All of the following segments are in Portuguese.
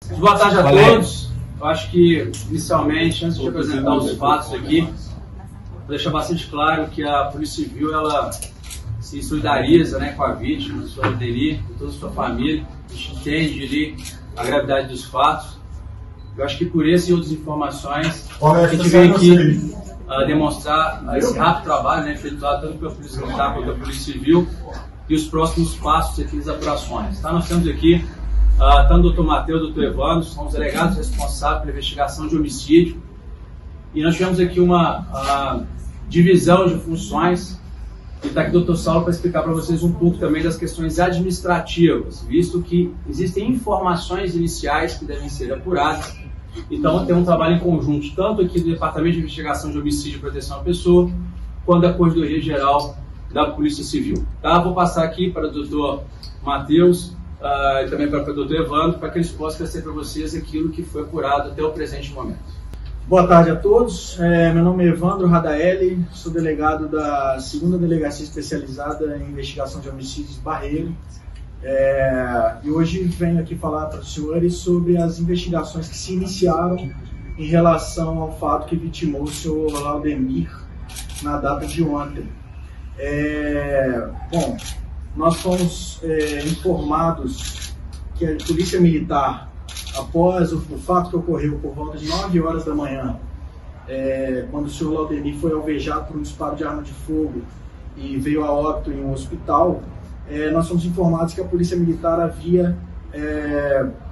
Boa tarde a todos. Eu acho que, inicialmente, antes de apresentar os fatos aqui, vou deixar bastante claro que a Polícia Civil ela se solidariza, né, com a vítima, a sua Adeli, com toda a sua família. A gente entende ali a gravidade dos fatos. Eu acho que por essas e outras informações, a gente veio aqui demonstrar esse rápido trabalho, né, efetuado tanto pela Polícia Militar quanto pela Polícia Civil e os próximos passos aqui das apurações. Tá? Nós temos aqui tanto o Dr. Matheus e o Dr. Evandro, são os delegados responsáveis pela investigação de homicídio. E nós tivemos aqui uma divisão de funções. E está aqui o Dr. Saulo para explicar para vocês um pouco também das questões administrativas, visto que existem informações iniciais que devem ser apuradas. Então, tem um trabalho em conjunto, tanto aqui do Departamento de Investigação de Homicídio e Proteção à Pessoa, quanto da Corredoria Geral da Polícia Civil. Tá? Vou passar aqui para o Dr. Matheus e também para o Dr. Evandro, para que eles possam trazer para vocês aquilo que foi apurado até o presente momento. Boa tarde a todos, meu nome é Evandro Radaeli, sou delegado da 2ª Delegacia Especializada em Investigação de Homicídios Barreiro, e hoje venho aqui falar para os senhores sobre as investigações que se iniciaram em relação ao fato que vitimou o senhor Laudemir na data de ontem. Bom, nós fomos informados que a Polícia Militar, após o fato que ocorreu por volta de 9 horas da manhã, quando o senhor Laudemir foi alvejado por um disparo de arma de fogo e veio a óbito em um hospital, nós fomos informados que a Polícia Militar havia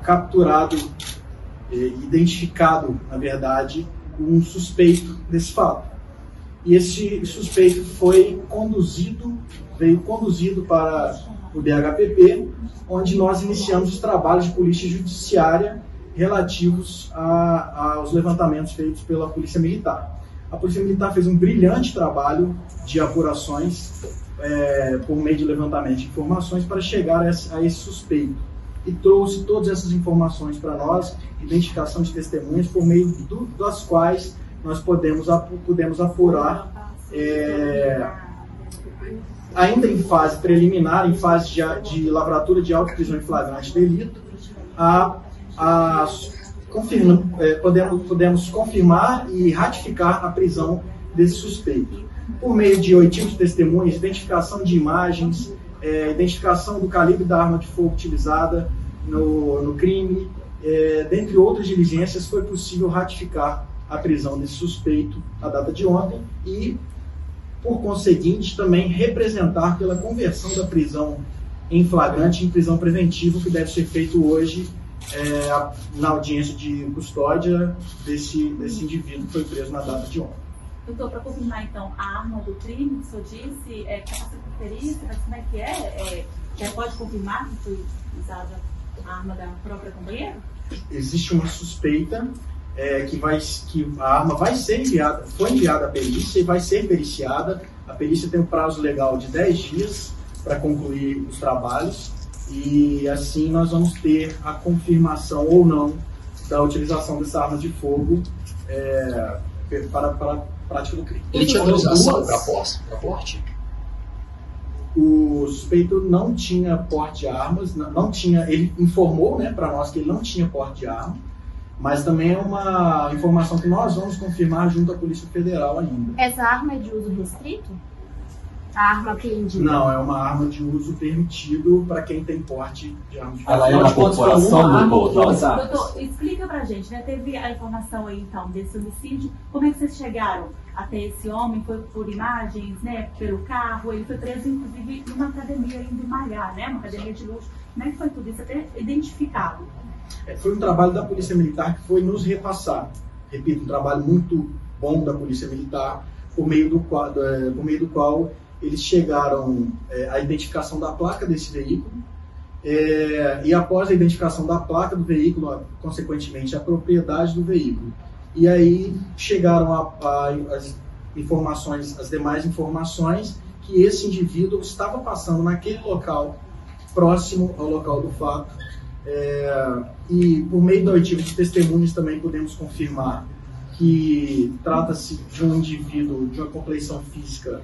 capturado, identificado, na verdade, um suspeito desse fato. E esse suspeito veio conduzido para o DHPP, onde nós iniciamos os trabalhos de polícia judiciária relativos aos levantamentos feitos pela Polícia Militar. A Polícia Militar fez um brilhante trabalho de apurações por meio de levantamento de informações para chegar a esse suspeito e trouxe todas essas informações para nós, identificação de testemunhas, por meio das quais nós pudemos apurar, ainda em fase preliminar, em fase de lavratura de auto-prisão em flagrante delito, podemos confirmar e ratificar a prisão desse suspeito. Por meio de oitiva de testemunhas, identificação de imagens, identificação do calibre da arma de fogo utilizada no crime, dentre outras diligências, foi possível ratificar a prisão desse suspeito à data de ontem e, por conseguinte, também representar pela conversão da prisão em flagrante em prisão preventiva, que deve ser feito hoje na audiência de custódia desse indivíduo que foi preso na data de ontem. Doutor, para confirmar então, a arma do crime, o senhor disse, passa por perícia, mas como é que é? Já pode confirmar que foi usada a arma da própria companheira? Existe uma suspeita que a arma foi enviada à perícia e vai ser periciada. A perícia tem um prazo legal de 10 dias para concluir os trabalhos e assim nós vamos ter a confirmação ou não da utilização dessa arma de fogo para a prática do crime. Ele tinha autorização para porte? O suspeito não tinha porte de armas, ele informou, né, para nós que ele não tinha porte de arma, mas também é uma informação que nós vamos confirmar junto à Polícia Federal ainda. Essa arma é de uso restrito? A arma apreendida? Não, é uma arma de uso permitido para quem tem porte de arma de fogo. Ela é uma corporação, doutor, explica pra gente, né? Teve a informação aí, então, desse homicídio. Como é que vocês chegaram até esse homem? Foi por imagens, né? Pelo carro? Ele foi preso, inclusive, numa academia indo malhar, né? Uma academia de luxo. Como é que foi tudo isso até identificado? Foi um trabalho da Polícia Militar que foi nos repassar. Repito, um trabalho muito bom da Polícia Militar, por meio do qual eles chegaram à identificação da placa desse veículo e após a identificação da placa do veículo, consequentemente, a propriedade do veículo. E aí chegaram as demais informações que esse indivíduo estava passando naquele local, próximo ao local do fato. E por meio da oitiva de testemunhas também podemos confirmar que trata-se de um indivíduo de uma compleição física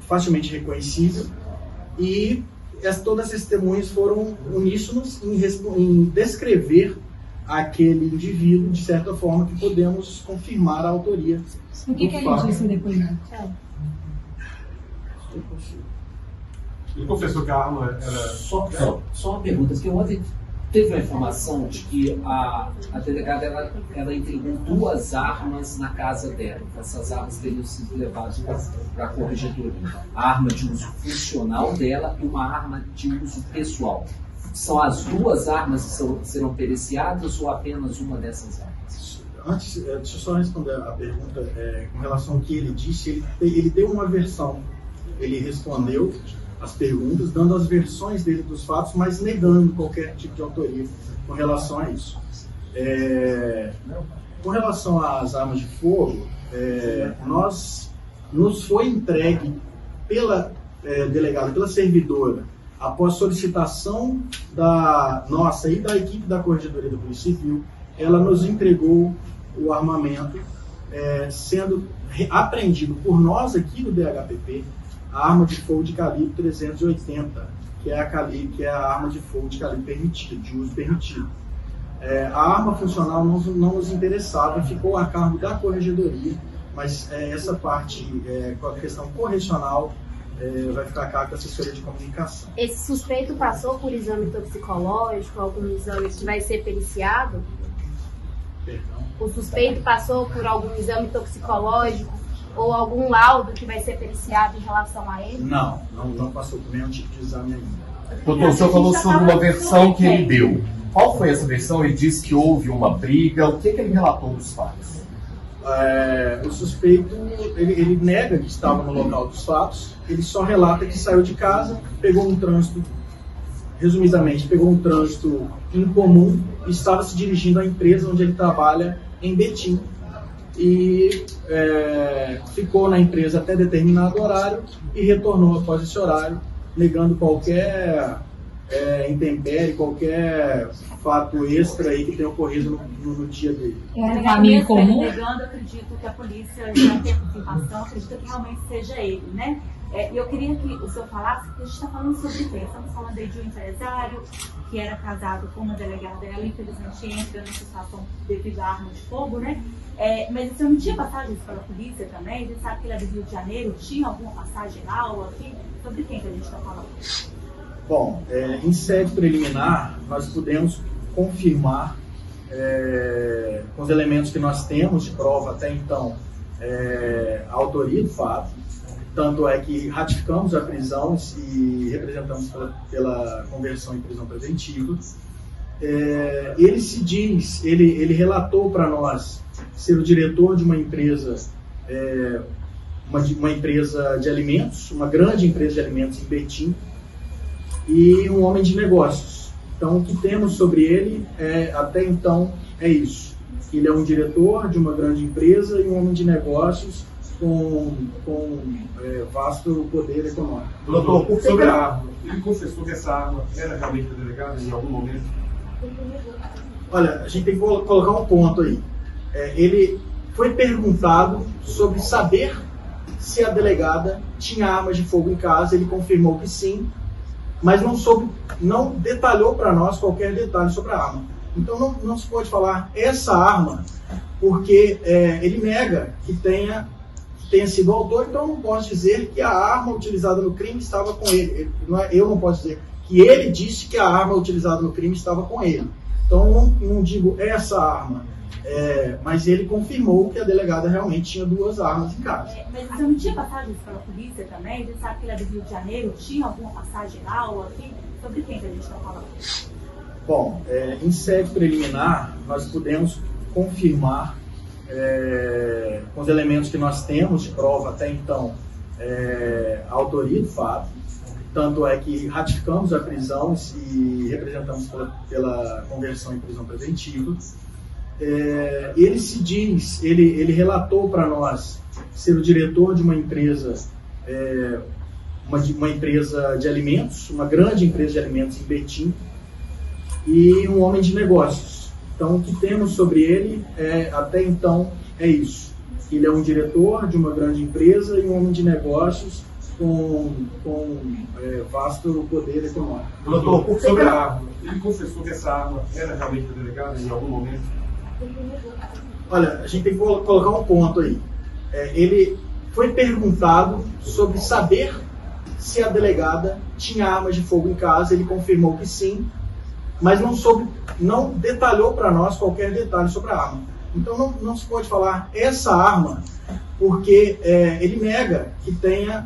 facilmente reconhecível e todas as testemunhas foram uníssonas em descrever aquele indivíduo de certa forma que podemos confirmar a autoria. O que ele disse no depoimento? Ele confessou que a arma era... Só uma pergunta, porque ontem teve a informação de que a delegada ela entregou 2 armas na casa dela. Essas armas teriam sido levadas para a corregedoria. A arma de uso funcional dela e uma arma de uso pessoal. São as 2 armas que serão periciadas ou apenas uma dessas armas? Antes, deixa eu só responder a pergunta com relação ao que ele disse. Ele deu uma versão, ele respondeu as perguntas, dando as versões dele dos fatos, mas negando qualquer tipo de autoria com relação a isso. Com relação às armas de fogo, nos foi entregue pela delegada, pela servidora, após solicitação da nossa e da equipe da Corregedoria da Polícia Civil, ela nos entregou o armamento, sendo apreendido por nós aqui do DHPP, a arma de fogo de calibre 380, que é a arma de fogo de calibre permitido, de uso permitido. A arma funcional não nos interessava, ficou a cargo da Corregedoria, mas essa parte, com a questão correcional, vai ficar a cargo da assessoria de comunicação. Esse suspeito passou por exame toxicológico, algum exame que vai ser periciado? Perdão? O suspeito passou por algum exame toxicológico ou algum laudo que vai ser periciado em relação a ele? Não passou por nenhum tipo de exame ainda. Doutor, o senhor falou sobre uma versão que ele deu. Qual foi essa versão? Ele disse que houve uma briga. O que ele relatou dos fatos? O suspeito, ele nega que estava no local dos fatos. Ele só relata que saiu de casa, pegou um trânsito, resumidamente, pegou um trânsito incomum e estava se dirigindo à empresa onde ele trabalha em Betim. E ficou na empresa até determinado horário e retornou após esse horário, negando qualquer intempérie, qualquer fato extra aí que tenha ocorrido no dia dele. Era um caminho comum? Negando, acredito que a polícia já tem confirmação, acredito que realmente seja ele, né? Eu queria que o senhor falasse, porque a gente está falando sobre quem? Estamos falando aí de um empresário que era casado com uma delegada, ela infelizmente entra nessa situação devido à arma de fogo, né? Mas o senhor não tinha passagens pela polícia também? Ele sabe que ele é do Rio de Janeiro, tinha alguma passagem geral aqui? Sobre quem que a gente está falando? Bom, em sede preliminar, nós pudemos confirmar, com os elementos que nós temos de prova até então, a autoria do fato. Tanto é que ratificamos a prisão e representamos pela conversão em prisão preventiva. Ele se diz, ele relatou para nós ser o diretor de uma empresa, uma empresa de alimentos, uma grande empresa de alimentos em Betim, e um homem de negócios. Então, o que temos sobre ele até então é isso. Ele é um diretor de uma grande empresa e um homem de negócios com vasto poder econômico. Doutor, sobre a arma, ele confessou que essa arma era realmente da delegada em algum momento? Olha, a gente tem que colocar um ponto aí. Ele foi perguntado sobre saber se a delegada tinha armas de fogo em casa, ele confirmou que sim, mas não detalhou para nós qualquer detalhe sobre a arma. Então não se pode falar essa arma, porque ele nega que tenha sido o autor, então eu não posso dizer que a arma utilizada no crime estava com ele. Eu não posso dizer que ele disse que a arma utilizada no crime estava com ele. Então eu não digo essa arma, mas ele confirmou que a delegada realmente tinha 2 armas em casa. Mas você não tinha passagens pela polícia também? Ele sabe que ele é do Rio de Janeiro, tinha alguma passagem geral aqui? Sobre quem que a gente está falando? Bom, em sede preliminar, nós pudemos confirmar, com os elementos que nós temos de prova até então, a autoria do fato. Tanto é que ratificamos a prisão e representamos pela conversão em prisão preventiva. Ele se diz, ele relatou para nós ser o diretor de uma empresa, uma empresa de alimentos, uma grande empresa de alimentos em Betim, e um homem de negócios. Então, o que temos sobre ele até então é isso. Ele é um diretor de uma grande empresa e um homem de negócios com vasto poder econômico. Doutor, sobre a arma, ele confessou que essa arma era realmente da delegada em algum momento? Olha, a gente tem que colocar um ponto aí. Ele foi perguntado sobre saber se a delegada tinha armas de fogo em casa, ele confirmou que sim, mas não detalhou para nós qualquer detalhe sobre a arma. Então não se pode falar essa arma, porque ele nega que tenha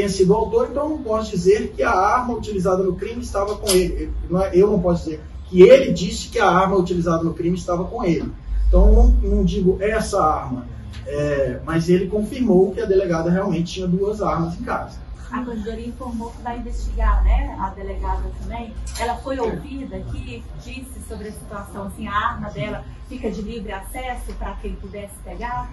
sido o autor, então eu não posso dizer que a arma utilizada no crime estava com ele. Eu não posso dizer que ele disse que a arma utilizada no crime estava com ele. Então eu não digo essa arma, mas ele confirmou que a delegada realmente tinha 2 armas em casa. A Corregedoria informou que vai investigar, né? A delegada também. Ela foi ouvida, que disse sobre a situação, assim, a arma dela fica de livre acesso para quem pudesse pegar?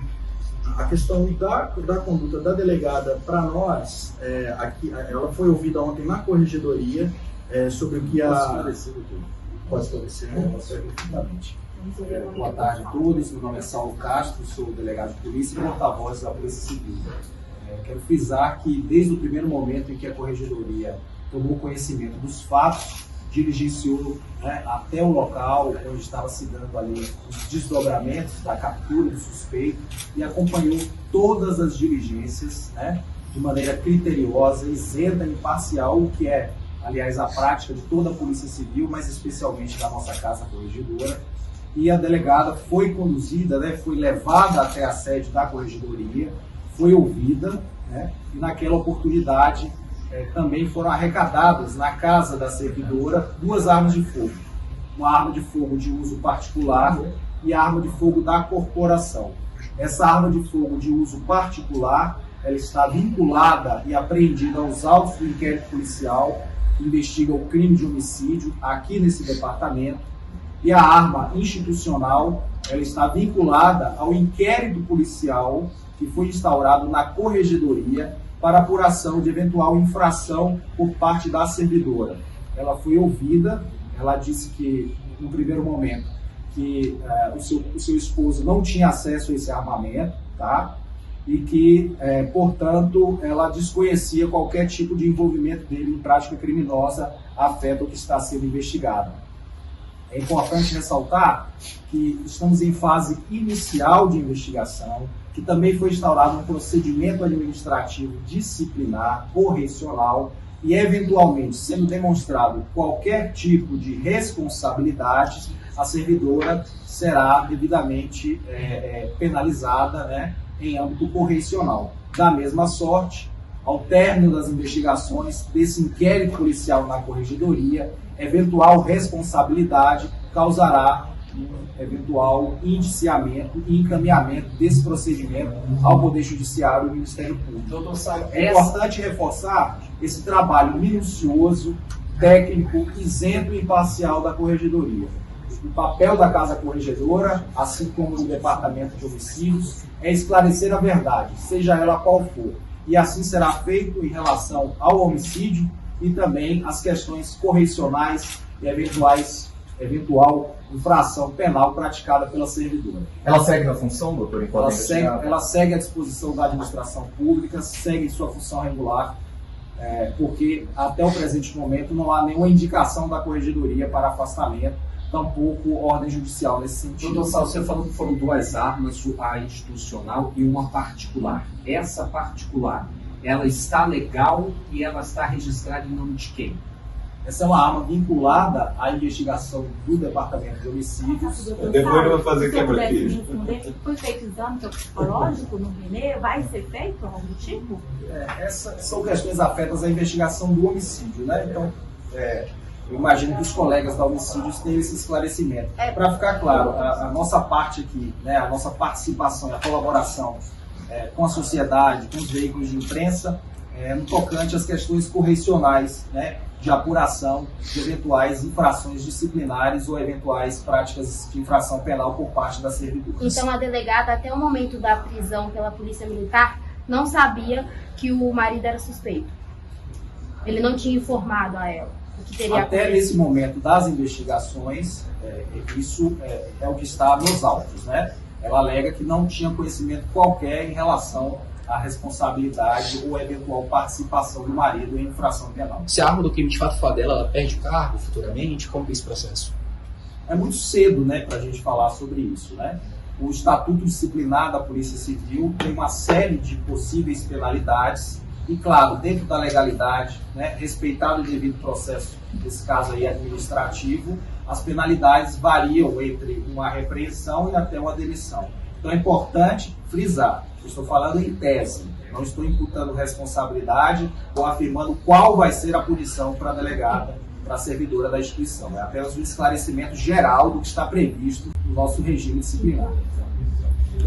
A questão da conduta da delegada, para nós, aqui, ela foi ouvida ontem na Corregedoria sobre o que Pode esclarecer, né? Perfeitamente. Boa tarde a todos, meu nome é Saulo Castro, sou delegado de polícia e porta-voz da Polícia Civil. Quero frisar que desde o primeiro momento em que a Corregedoria tomou conhecimento dos fatos, diligenciou, né, até o local onde estava se dando ali os desdobramentos da captura do suspeito e acompanhou todas as diligências, né, de maneira criteriosa, isenta e imparcial, o que é, aliás, a prática de toda a Polícia Civil, mas especialmente da nossa Casa Corregedora. E a delegada foi conduzida, né, foi levada até a sede da Corregedoria, foi ouvida, né, e naquela oportunidade também foram arrecadadas na casa da servidora 2 armas de fogo. Uma arma de fogo de uso particular e a arma de fogo da corporação. Essa arma de fogo de uso particular, ela está vinculada e apreendida aos autos do inquérito policial que investiga o crime de homicídio aqui nesse departamento. E a arma institucional, ela está vinculada ao inquérito policial que foi instaurado na Corregedoria para apuração de eventual infração por parte da servidora. Ela foi ouvida, ela disse que, no primeiro momento, que o seu esposo não tinha acesso a esse armamento, tá? E que, portanto, ela desconhecia qualquer tipo de envolvimento dele em prática criminosa afeta o que está sendo investigado. É importante ressaltar que estamos em fase inicial de investigação, que também foi instaurado um procedimento administrativo disciplinar, correcional, e eventualmente, sendo demonstrado qualquer tipo de responsabilidade, a servidora será devidamente penalizada, né, em âmbito correcional. Da mesma sorte, ao término das investigações desse inquérito policial na Corregedoria, eventual responsabilidade causará um eventual indiciamento e encaminhamento desse procedimento ao Poder Judiciário e ao Ministério Público. É importante reforçar esse trabalho minucioso, técnico, isento e imparcial da Corregedoria. O papel da Casa Corregedora, assim como do Departamento de Homicídios, é esclarecer a verdade, seja ela qual for. E assim será feito em relação ao homicídio e também as questões correcionais e eventual infração penal praticada pela servidora. Ela segue na função, doutor? Ela segue à disposição da administração pública, segue sua função regular, porque até o presente momento não há nenhuma indicação da Corregedoria para afastamento, tampouco ordem judicial nesse sentido. Doutor Saulo, você falou que foram 2 armas, a institucional e uma particular. Essa particular, ela está legal e ela está registrada em nome de quem? Essa é uma arma vinculada à investigação do Departamento de Homicídios. Depois eu vou fazer quebra-queixo. Foi feito exame toxicológico no Renê? Vai ser feito algo do tipo? Essas são questões afetas à investigação do homicídio, né? Então, eu imagino que os colegas da Homicídios tenham esse esclarecimento. Para ficar claro, a nossa parte aqui, né, a nossa participação e a colaboração com a sociedade, com os veículos de imprensa, no tocante às questões correcionais, né, de apuração de eventuais infrações disciplinares ou eventuais práticas de infração penal por parte da servidora. Então a delegada, até o momento da prisão pela Polícia Militar, não sabia que o marido era suspeito. Ele não tinha informado a ela o que teria acontecido. Até nesse momento das investigações, isso é o que está nos autos, né? Ela alega que não tinha conhecimento qualquer em relação a responsabilidade ou eventual participação do marido em infração penal. Se a arma do crime de fato for dela, ela perde o cargo futuramente? Como é esse processo? É muito cedo, né, para a gente falar sobre isso, né? O Estatuto Disciplinar da Polícia Civil tem uma série de possíveis penalidades e, claro, dentro da legalidade, né, respeitado o devido processo, nesse caso aí administrativo, as penalidades variam entre uma repreensão e até uma demissão. Então é importante frisar, eu estou falando em tese, não estou imputando responsabilidade ou afirmando qual vai ser a punição para a delegada, para a servidora da instituição. É apenas um esclarecimento geral do que está previsto no nosso regime disciplinar.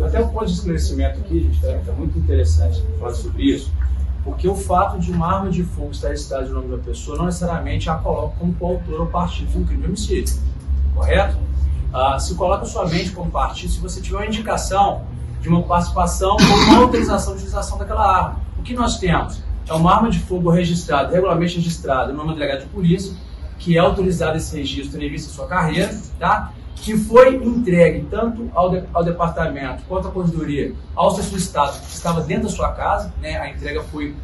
Até um ponto de esclarecimento aqui, gente, é muito interessante falar sobre isso, porque o fato de uma arma de fogo estar registrada no nome da pessoa não necessariamente a coloca como coautor ou partido de um crime de homicídio, correto? Se coloca somente como partido se você tiver uma indicação de uma participação ou uma autorização de utilização daquela arma. O que nós temos é uma arma de fogo registrada, regularmente registrada no nome do delegado de polícia, que é autorizado esse registro em vista da sua carreira, tá? Que foi entregue tanto ao departamento quanto à corregedoria, ao seu estado que estava dentro da sua casa, né? A entrega foi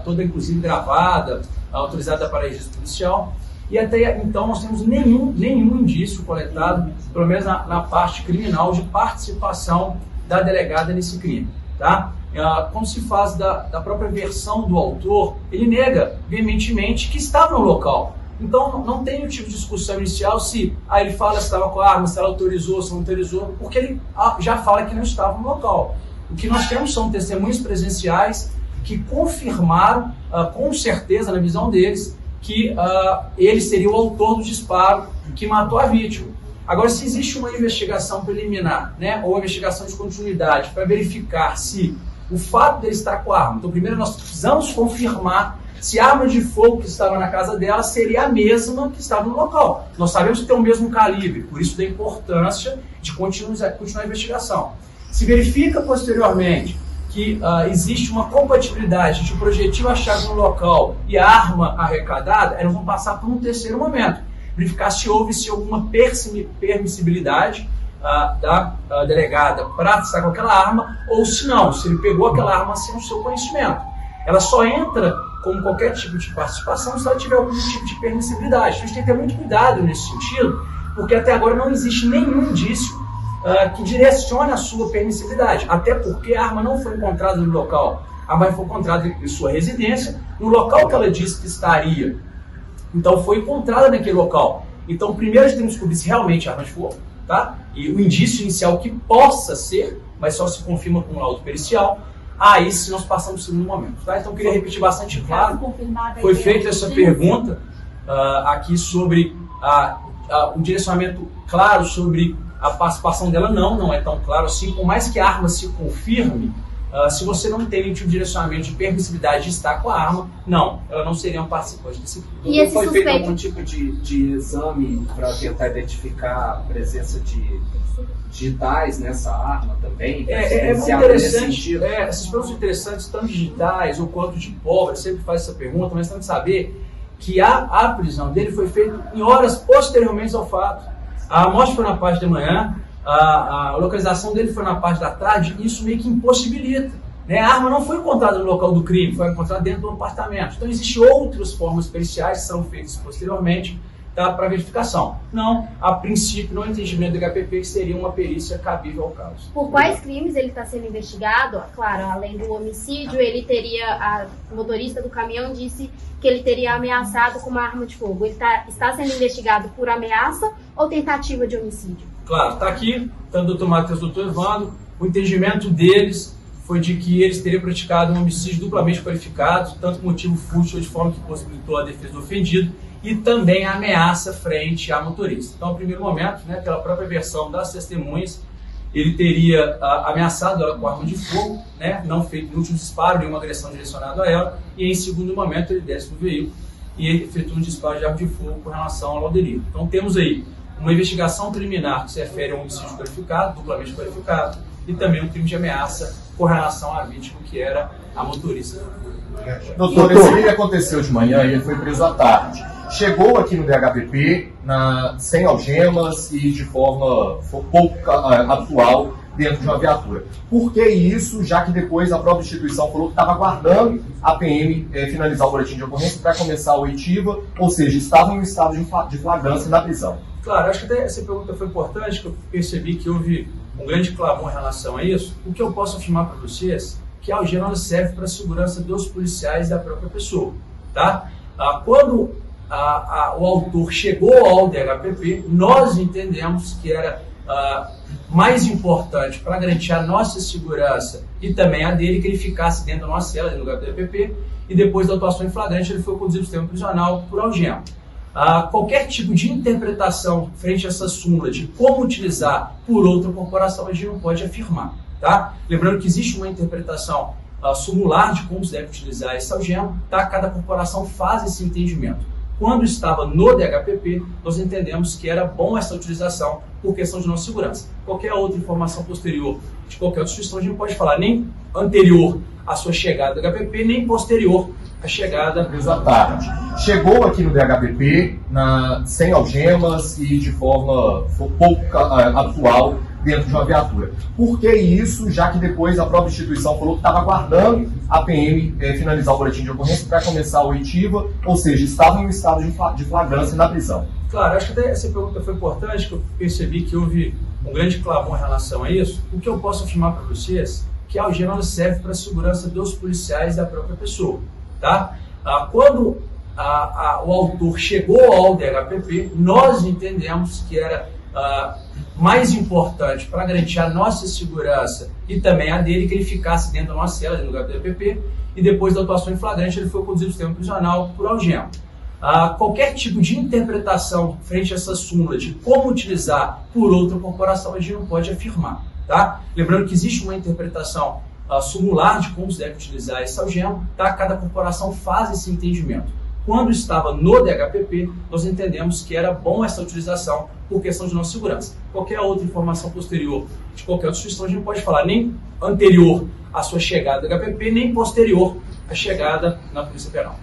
toda inclusive gravada, autorizada para registro policial, e até então nós temos nenhum indício coletado, pelo menos na parte criminal, de participação da delegada nesse crime, tá? Quando se faz da própria versão do autor, ele nega veementemente que estava no local. Então não tem o tipo de discussão inicial se ele fala se estava com a arma, se ela autorizou, se não autorizou, porque ele já fala que não estava no local. O que nós temos são testemunhas presenciais que confirmaram com certeza, na visão deles, que ele seria o autor do disparo que matou a vítima. Agora, se existe uma investigação preliminar, né, ou uma investigação de continuidade para verificar se o fato dele estar com a arma, então primeiro nós precisamos confirmar se a arma de fogo que estava na casa dela seria a mesma que estava no local. Nós sabemos que tem o mesmo calibre, por isso da importância de continuar a investigação. Se verifica posteriormente que existe uma compatibilidade de projetil achado no local e a arma arrecadada, eles vão passar por um terceiro momento, verificar se houve alguma permissibilidade da delegada para estar com aquela arma, ou se não, se ele pegou aquela arma sem o seu conhecimento. Ela só entra como qualquer tipo de participação se ela tiver algum tipo de permissibilidade. Então a gente tem que ter muito cuidado nesse sentido, porque até agora não existe nenhum indício que direcione a sua permissibilidade, até porque a arma não foi encontrada no local. A arma foi encontrada em sua residência, no local que ela disse que estaria. Então foi encontrada naquele local. Então primeiro a gente tem que descobrir se realmente a arma de fogo, tá? E o indício inicial que possa ser, mas só se confirma com o laudo pericial. Aí sim nós passamos no segundo momento, tá? Então eu queria repetir bastante claro. Foi feita essa pergunta aqui sobre um direcionamento claro sobre a participação dela. Não é tão claro assim. Por mais que a arma se confirme, se você não tem nenhum tipo de direcionamento de permissibilidade de estar com a arma, ela não seria um participante desse crime. E esse foi feito algum tipo de exame para tentar identificar a presença de digitais nessa arma também? É muito interessante. Essas perguntas interessantes, tanto digitais ou quanto de pólvora, sempre faz essa pergunta, mas tem que saber que a prisão dele foi feita em horas posteriormente ao fato. A morte foi na parte da manhã, a localização dele foi na parte da tarde, e isso meio que impossibilita. Né? A arma não foi encontrada no local do crime, foi encontrada dentro do apartamento. Então existem outras formas periciais que são feitas posteriormente, tá, para verificação. Não, a princípio, no entendimento do HPP, que seria uma perícia cabível ao caso. Por quais crimes ele está sendo investigado? Claro, além do homicídio, ele teria, o motorista do caminhão disse que ele teria ameaçado com uma arma de fogo. Ele está sendo investigado por ameaça ou tentativa de homicídio? Claro, está aqui, tanto o Dr. Matheus e o Dr. Evandro, o entendimento deles foi de que eles teriam praticado um homicídio duplamente qualificado, tanto com motivo fútil, de forma que possibilitou a defesa do ofendido, e também a ameaça frente à motorista. Então, no primeiro momento, né, pela própria versão das testemunhas, ele teria ameaçado ela com arma de fogo, né, não feito no último disparo, nenhuma agressão direcionada a ela, e em segundo momento ele desce do veículo e efetua um disparo de arma de fogo com relação ao laudelito. Então temos aí uma investigação preliminar que se refere a um homicídio qualificado, duplamente qualificado, e também um crime de ameaça com relação à vítima, que era a motorista. Doutor, esse crime aconteceu de manhã e ele foi preso à tarde. Chegou aqui no DHPP sem algemas e de forma pouco habitual dentro de uma viatura. Por que isso? Já que depois a própria instituição falou que estava aguardando a PM finalizar o boletim de ocorrência para começar a oitiva, ou seja, estavam em um estado de flagrância na prisão. Claro, acho que até essa pergunta foi importante, que eu percebi que houve um grande clamor em relação a isso. O que eu posso afirmar para vocês é que a algema serve para a segurança dos policiais e da própria pessoa. Tá? Quando o autor chegou ao DHPP, nós entendemos que era mais importante para garantir a nossa segurança e também a dele, que ele ficasse dentro da nossa cela, no lugar do DHPP, e depois da atuação em flagrante ele foi conduzido ao sistema prisional por algema. Qualquer tipo de interpretação frente a essa súmula de como utilizar por outra corporação, a gente não pode afirmar. Tá? Lembrando que existe uma interpretação sumular de como se deve utilizar esse algema, tá? Cada corporação faz esse entendimento. Quando estava no DHPP, nós entendemos que era bom essa utilização por questão de nossa segurança. Qualquer outra informação posterior de qualquer outra instituição, a gente não pode falar nem anterior à sua chegada do DHPP, nem posterior à chegada. Exatamente. Chegou aqui no DHPP sem algemas e de forma pouco atual dentro de uma viatura. Por que isso? Já que depois a própria instituição falou que estava aguardando a PM finalizar o boletim de ocorrência para começar a oitiva, ou seja, estavam em um estado de flagrância na prisão. Claro, acho que até essa pergunta foi importante, que eu percebi que houve um grande clamor em relação a isso. O que eu posso afirmar para vocês é que a algema serve para a segurança dos policiais e da própria pessoa. Tá? Quando o autor chegou ao DHPP, nós entendemos que era mais importante para garantir a nossa segurança e também a dele, que ele ficasse dentro da nossa cela, no lugar do DHPP, e depois da atuação em flagrante ele foi conduzido ao sistema prisional por algema. Qualquer tipo de interpretação frente a essa súmula de como utilizar por outra corporação, a gente não pode afirmar. Tá? Lembrando que existe uma interpretação sumular de como se deve utilizar esse algema, tá? Cada corporação faz esse entendimento. Quando estava no DHPP, nós entendemos que era bom essa utilização por questão de nossa segurança. Qualquer outra informação posterior de qualquer outra instituição, a gente não pode falar nem anterior à sua chegada do DHPP, nem posterior à chegada na Polícia Penal.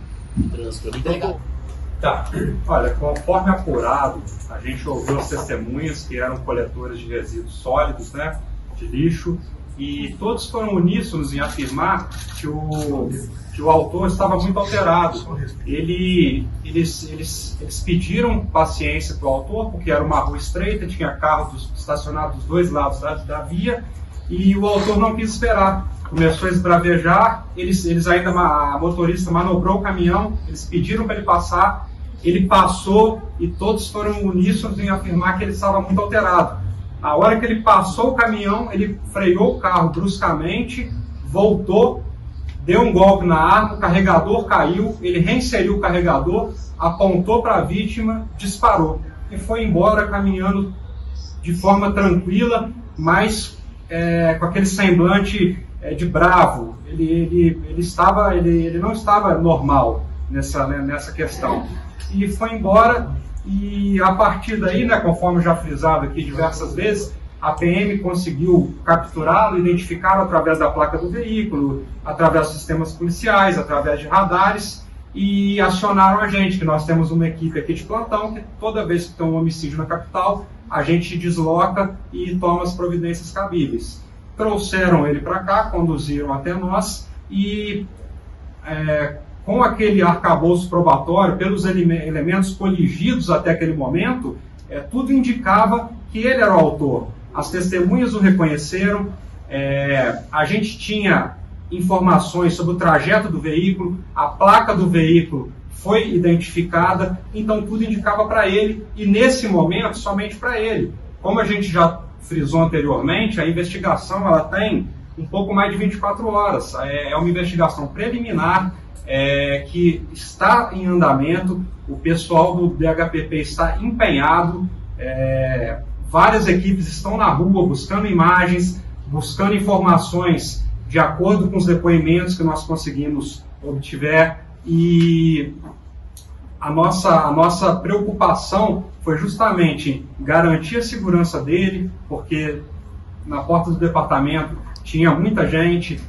Tá. Olha, conforme apurado, a gente ouviu as testemunhas que eram coletores de resíduos sólidos, né, de lixo, e todos foram uníssonos em afirmar que o autor estava muito alterado. Eles pediram paciência para o autor, porque era uma rua estreita, tinha carros estacionados dos dois lados da via, e o autor não quis esperar. Começou a esbravejar, a motorista manobrou o caminhão, eles pediram para ele passar, ele passou e todos foram uníssonos em afirmar que ele estava muito alterado. A hora que ele passou o caminhão, ele freou o carro bruscamente, voltou, deu um golpe na arma, o carregador caiu, ele reinseriu o carregador, apontou para a vítima, disparou e foi embora caminhando de forma tranquila, mas com aquele semblante de bravo. Ele não estava normal nessa questão. E foi embora, e a partir daí, né, conforme já frisado aqui diversas vezes, a PM conseguiu capturá-lo, identificá-lo através da placa do veículo, através dos sistemas policiais, através de radares, e acionaram a gente, que nós temos uma equipe aqui de plantão, que toda vez que tem um homicídio na capital, a gente desloca e toma as providências cabíveis. Trouxeram ele para cá, conduziram até nós, e com aquele arcabouço probatório, pelos elementos coligidos até aquele momento, tudo indicava que ele era o autor. As testemunhas o reconheceram, a gente tinha informações sobre o trajeto do veículo, a placa do veículo foi identificada, então tudo indicava para ele, e nesse momento, somente para ele. Como a gente já frisou anteriormente, a investigação ela tem um pouco mais de 24 horas, é uma investigação preliminar, que está em andamento, o pessoal do DHPP está empenhado, várias equipes estão na rua buscando imagens, buscando informações de acordo com os depoimentos que nós conseguimos obter, e a nossa preocupação foi justamente garantir a segurança dele, porque na porta do departamento tinha muita gente,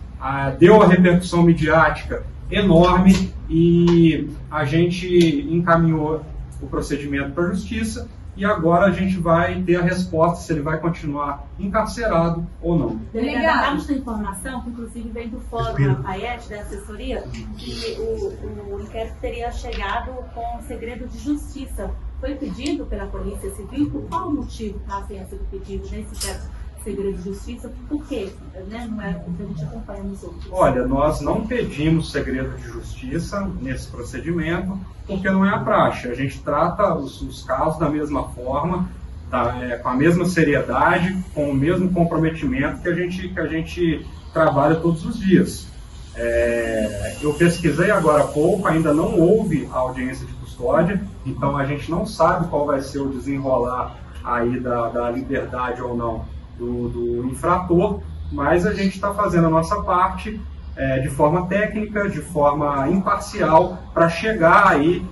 deu a repercussão midiática enorme, e a gente encaminhou o procedimento para a justiça e agora a gente vai ter a resposta se ele vai continuar encarcerado ou não. Delegado, temos informação, que inclusive vem do Fórum Lafayette, da assessoria, que o inquérito teria chegado com segredo de justiça. Foi pedido pela Polícia Civil? Por qual motivo tenha sido pedido nesse caso? Segredo de justiça, por quê? Né? Não é o que a gente acompanha nos outros. Olha, nós não pedimos segredo de justiça nesse procedimento, porque não é a praxe. A gente trata os casos da mesma forma, com a mesma seriedade, com o mesmo comprometimento que a gente trabalha todos os dias. Eu pesquisei agora há pouco, ainda não houve audiência de custódia, então a gente não sabe qual vai ser o desenrolar aí da liberdade ou não do infrator, mas a gente está fazendo a nossa parte de forma técnica, de forma imparcial, para chegar aí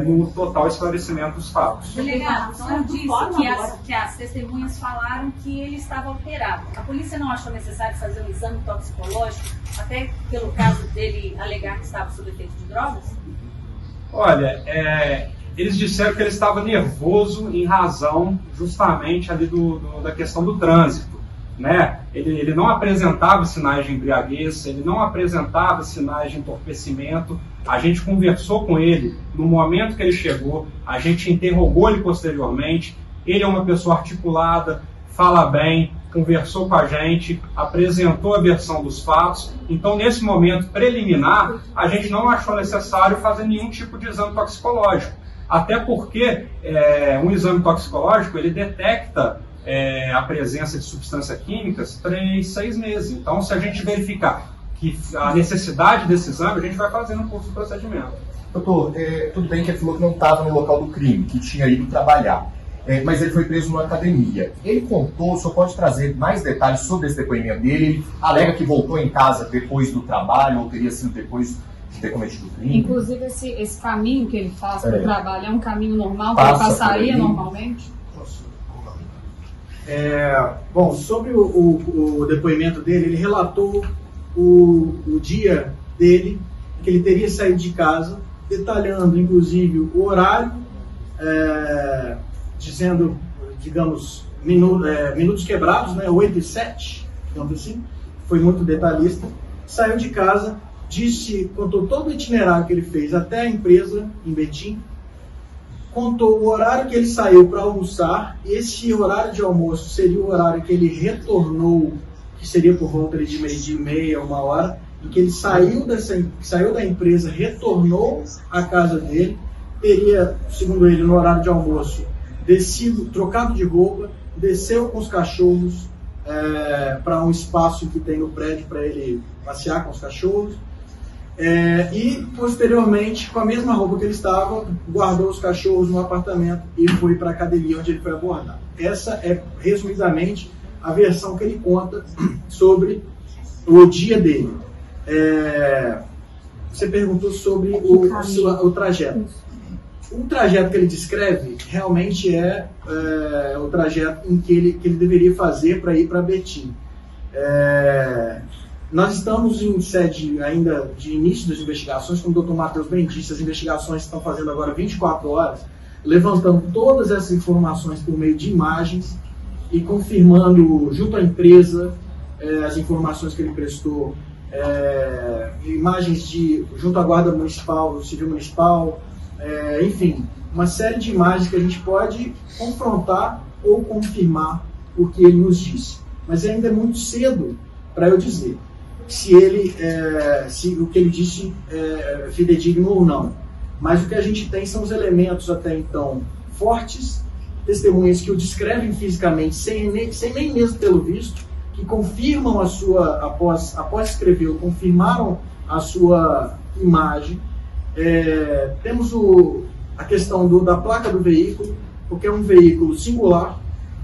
no total esclarecimento dos fatos. Delegado, então disse que as testemunhas falaram que ele estava alterado. A polícia não achou necessário fazer um exame toxicológico, até pelo caso dele alegar que estava sob efeito de drogas? Olha, eles disseram que ele estava nervoso em razão justamente ali da questão do trânsito, né? Ele não apresentava sinais de embriaguez, ele não apresentava sinais de entorpecimento. A gente conversou com ele no momento que ele chegou, a gente interrogou ele posteriormente. Ele é uma pessoa articulada, fala bem, conversou com a gente, apresentou a versão dos fatos. Então, nesse momento preliminar, a gente não achou necessário fazer nenhum tipo de exame toxicológico. Até porque um exame toxicológico ele detecta a presença de substâncias químicas 3-6 meses. Então, se a gente verificar que a necessidade desse exame, a gente vai fazer no curso do procedimento. Doutor, tudo bem que ele falou que não estava no local do crime, que tinha ido trabalhar, mas ele foi preso numa academia. Ele contou, o senhor pode trazer mais detalhes sobre esse depoimento dele? Ele alega que voltou em casa depois do trabalho, ou teria sido depois de ter cometido o crime. Inclusive, esse caminho que ele faz para o trabalho é um caminho normal que ele passaria normalmente? Bom, sobre o depoimento dele, ele relatou o dia dele, que ele teria saído de casa, detalhando, inclusive, o horário, dizendo, digamos, minutos quebrados, né, 8 e 7, digamos assim, foi muito detalhista. Saiu de casa, contou todo o itinerário que ele fez até a empresa em Betim, contou o horário que ele saiu para almoçar. Esse horário de almoço seria o horário que ele retornou, que seria por volta de meio-dia e meia, 1h, em que ele saiu da empresa, retornou à casa dele, teria, segundo ele, no horário de almoço, descido, trocado de roupa, desceu com os cachorros para um espaço que tem no prédio para ele passear com os cachorros. E posteriormente, com a mesma roupa que ele estava, guardou os cachorros no apartamento e foi para a academia onde ele foi abordado. Essa é, resumidamente, a versão que ele conta sobre o dia dele. Você perguntou sobre o trajeto. O trajeto que ele descreve realmente é o trajeto em que ele deveria fazer para ir para Betim. Nós estamos em sede ainda de início das investigações, como o Dr. Matheus bem disse, as investigações estão fazendo agora 24 horas, levantando todas essas informações por meio de imagens e confirmando junto à empresa as informações que ele prestou, imagens junto à Guarda Municipal, Civil Municipal, enfim, uma série de imagens que a gente pode confrontar ou confirmar o que ele nos disse. Mas ainda é muito cedo para eu dizer se o que ele disse é fidedigno ou não. Mas o que a gente tem são os elementos até então fortes, testemunhas que o descrevem fisicamente, sem nem mesmo tê-lo visto, que confirmam após escrevê-lo, confirmaram a sua imagem. Temos a questão da placa do veículo, porque é um veículo singular,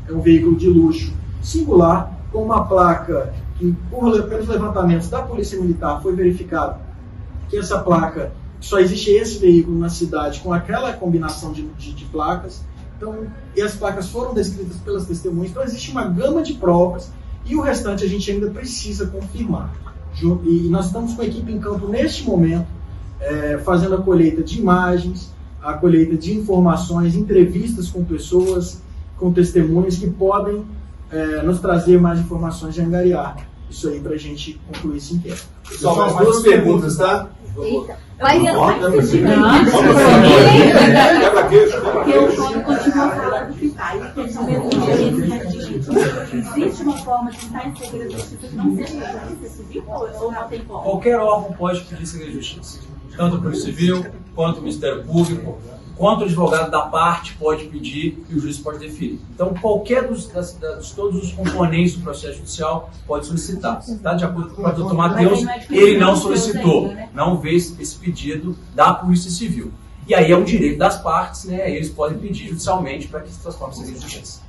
é um veículo de luxo singular, com uma placa que, pelos levantamentos da Polícia Militar, foi verificado que essa placa, só existe esse veículo na cidade com aquela combinação de placas. Então, e as placas foram descritas pelas testemunhas. Então, existe uma gama de provas e o restante a gente ainda precisa confirmar. E nós estamos com a equipe em campo neste momento, fazendo a colheita de imagens, a colheita de informações, entrevistas com pessoas, com testemunhas que podem nos trazer mais informações e angariar isso aí para a gente concluir esse inquérito. Só mais duas perguntas, tá? Eita. Mas eu porque o Código continua falando que está. Existe uma forma de estar em segredo de justiça que não seja da Polícia Civil ou não tem como? Qualquer órgão pode pedir segredo de justiça. Tanto a Polícia Civil, quanto o Ministério Público, quanto o advogado da parte pode pedir e o juiz pode deferir. Então, qualquer todos os componentes do processo judicial pode solicitar. Tá? De acordo com o doutor Matheus, ele não solicitou, não fez esse pedido da Polícia Civil. E aí é um direito das partes, né? Eles podem pedir judicialmente para que se transforme em segredo de justiça.